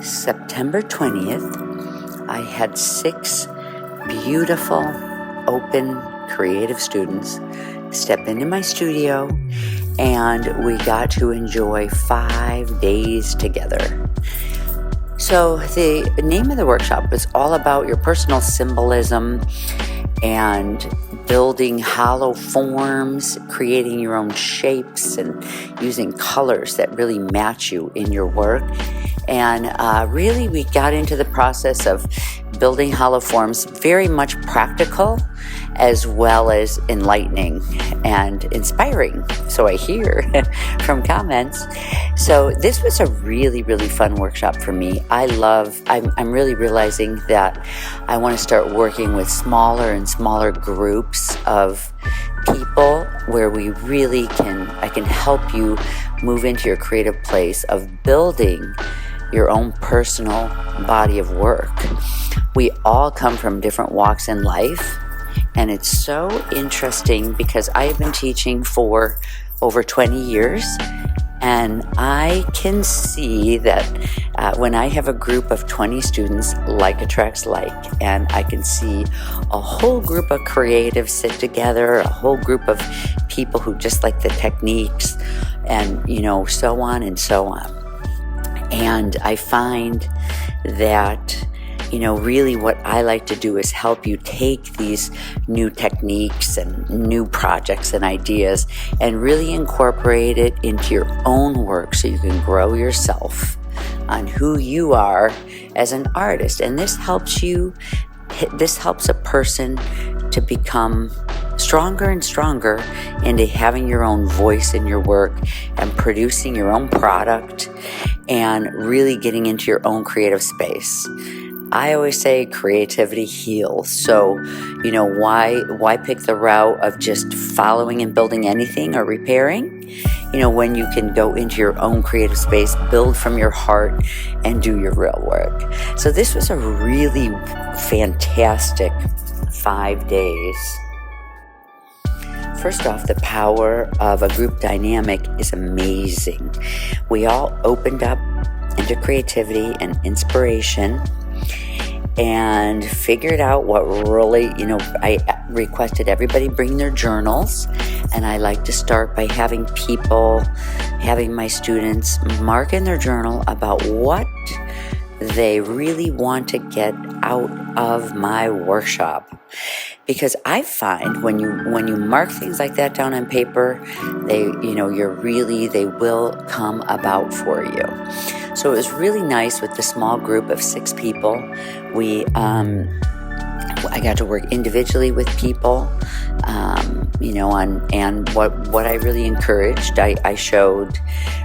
September 20th, I had 6 beautiful, open, creative students step into my studio, and we got to enjoy 5 days together. So the name of the workshop was all about your personal symbolism and building hollow forms, creating your own shapes, and using colors that really match you in your work. And really, we got into the process of building hollow forms, very much practical as well as enlightening and inspiring. So I hear from comments. So this was a really, really fun workshop for me. I'm really realizing that I want to start working with smaller and smaller groups of people where I can help you move into your creative place of building your own personal body of work. We all come from different walks in life, and it's so interesting because I have been teaching for over 20 years, and I can see that when I have a group of 20 students, like attracts like, and I can see a whole group of creatives sit together, a whole group of people who just like the techniques, and so on and so on. And I find that really what I like to do is help you take these new techniques and new projects and ideas and really incorporate it into your own work so you can grow yourself on who you are as an artist. And this helps a person to become stronger and stronger into having your own voice in your work and producing your own product and really getting into your own creative space. I always say creativity heals. So, why pick the route of just following and building anything or repairing? When you can go into your own creative space, build from your heart, and do your real work. So this was a really fantastic 5 days. First off, the power of a group dynamic is amazing. We all opened up into creativity and inspiration and figured out what really, I requested everybody bring their journals, and I like to start by having my students mark in their journal about what they really want to get out of my workshop. Because I find when you mark things like that down on paper, they will come about for you. So it was really nice with the small group of 6 people. I got to work individually with people, and what I really encouraged, I showed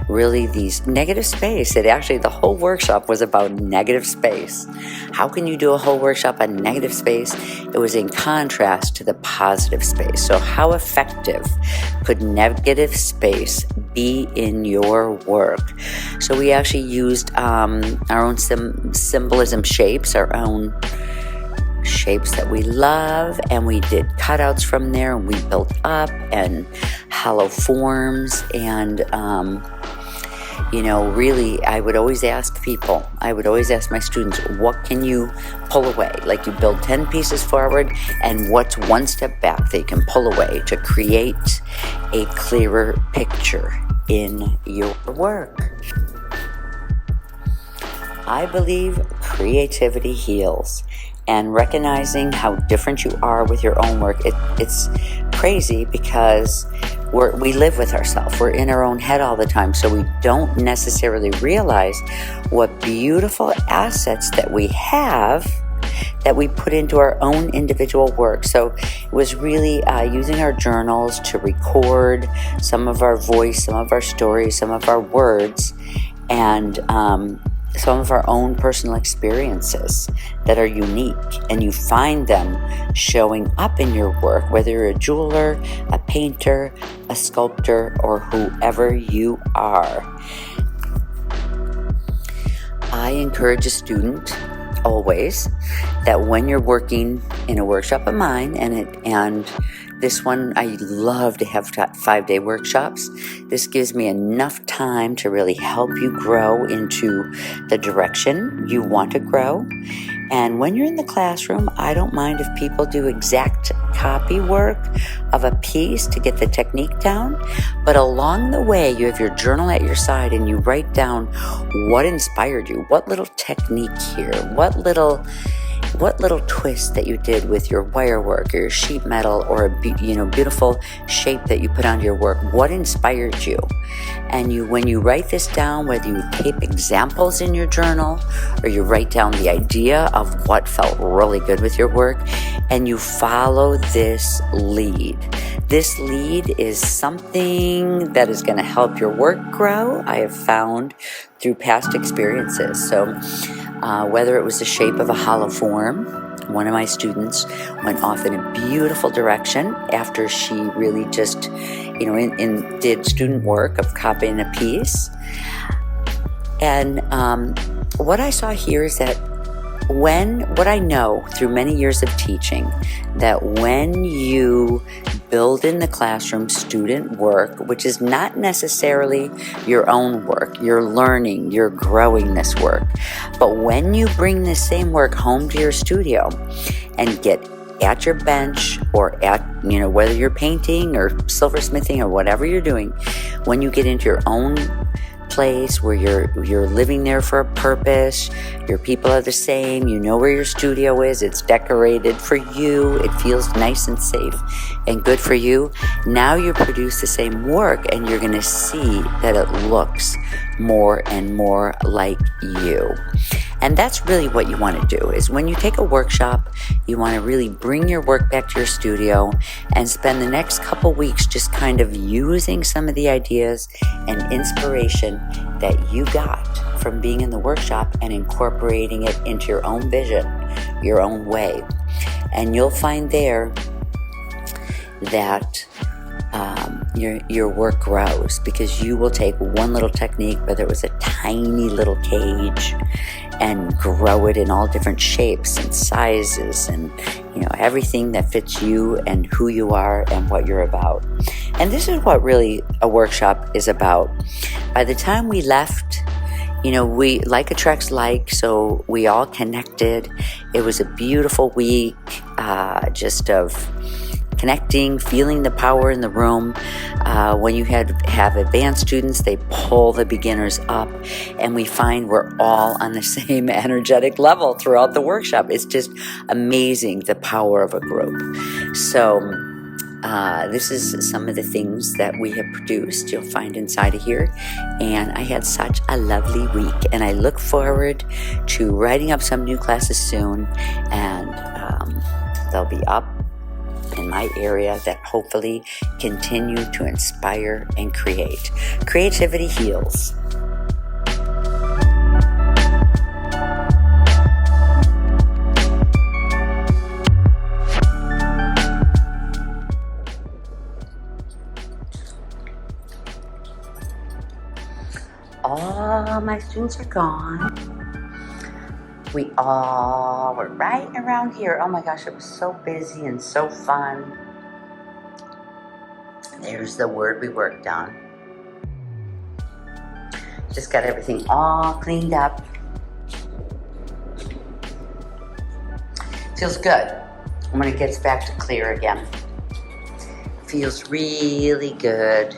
really these negative space. The whole workshop was about negative space. How can you do a whole workshop on negative space? It was in contrast to the positive space. So how effective could negative space be in your work? So we actually used our own symbolism shapes, our own shapes that we love, and we did cutouts from there, and we built up and hollow forms, and really I would always ask my students, what can you pull away? Like, you build 10 pieces forward, and what's one step back that you can pull away to create a clearer picture in your work. I believe creativity heals. And recognizing how different you are with your own work, it's crazy because we live with ourselves. We're in our own head all the time, so we don't necessarily realize what beautiful assets that we have that we put into our own individual work. So it was really using our journals to record some of our voice, some of our stories, some of our words, and some of our own personal experiences that are unique, and you find them showing up in your work, whether you're a jeweler, a painter, a sculptor, or whoever you are. I encourage a student always that when you're working in a workshop of mine and This one, I love to have 5-day workshops. This gives me enough time to really help you grow into the direction you want to grow. And when you're in the classroom, I don't mind if people do exact copy work of a piece to get the technique down. But along the way, you have your journal at your side and you write down what inspired you, what little technique here, what little twist that you did with your wire work or your sheet metal or a beautiful shape that you put onto your work. What inspired you? And when you write this down, whether you tape examples in your journal or you write down the idea of what felt really good with your work, and you follow this lead. This lead is something that is going to help your work grow, I have found through past experiences. So whether it was the shape of a hollow form, one of my students went off in a beautiful direction after she really just, did student work of copying a piece. And what I saw here is that what I know through many years of teaching, that when you build in the classroom student work, which is not necessarily your own work, you're learning, you're growing this work. But when you bring the same work home to your studio and get at your bench or at, whether you're painting or silversmithing or whatever you're doing, when you get into your own place where you're living there for a purpose, your people are the same, you know where your studio is, it's decorated for you, it feels nice and safe and good for you. Now you produce the same work and you're going to see that it looks more and more like you. And that's really what you want to do, is when you take a workshop, you want to really bring your work back to your studio and spend the next couple weeks just kind of using some of the ideas and inspiration that you got from being in the workshop and incorporating it into your own vision, your own way. And you'll find there that your work grows, because you will take one little technique, whether it was a tiny little cage, and grow it in all different shapes and sizes and everything that fits you and who you are and what you're about. And this is what really a workshop is about. By the time we left, we like attracts like, so we all connected. It was a beautiful week, just of connecting, feeling the power in the room. When you have advanced students, they pull the beginners up, and we find we're all on the same energetic level throughout the workshop. It's just amazing, the power of a group. So this is some of the things that we have produced. You'll find inside of here. And I had such a lovely week, and I look forward to writing up some new classes soon, and they'll be up in my area that hopefully continue to inspire and create. Creativity heals. All my students are gone. We all were right around here. Oh my gosh, it was so busy and so fun. There's the word we worked on. Just got everything all cleaned up. Feels good when it gets back to clear again. Feels really good.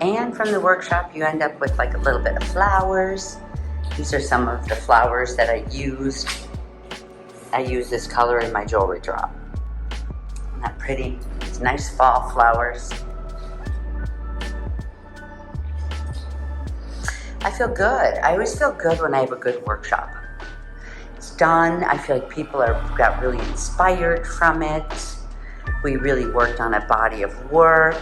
And from the workshop, you end up with like a little bit of flowers. These are some of the flowers that I used. I use this color in my jewelry drop. Isn't that pretty? It's nice fall flowers. I feel good. I always feel good when I have a good workshop. It's done. I feel like people got really inspired from it. We really worked on a body of work.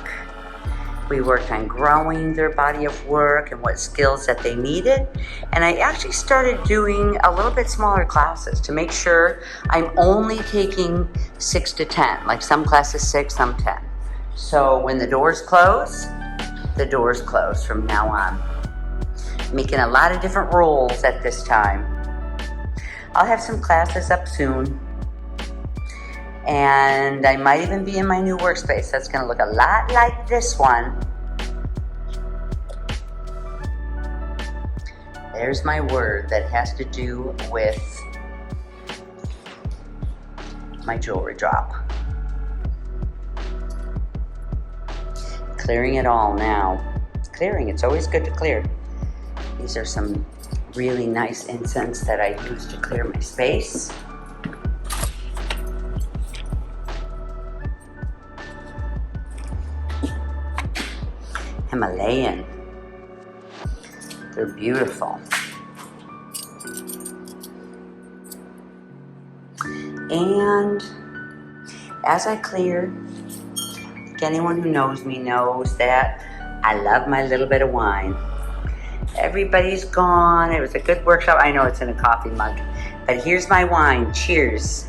We worked on growing their body of work and what skills that they needed. And I actually started doing a little bit smaller classes to make sure I'm only taking 6 to 10. Like some classes 6, some 10. So when the doors close from now on. Making a lot of different rules at this time. I'll have some classes up soon. And I might even be in my new workspace. That's going to look a lot like this one. There's my word that has to do with my jewelry drop. Clearing it all now. Clearing, it's always good to clear. These are some really nice incense that I use to clear my space. Himalayan. They're beautiful. And as I clear, anyone who knows me knows that I love my little bit of wine. Everybody's gone. It was a good workshop. I know it's in a coffee mug, but here's my wine. Cheers.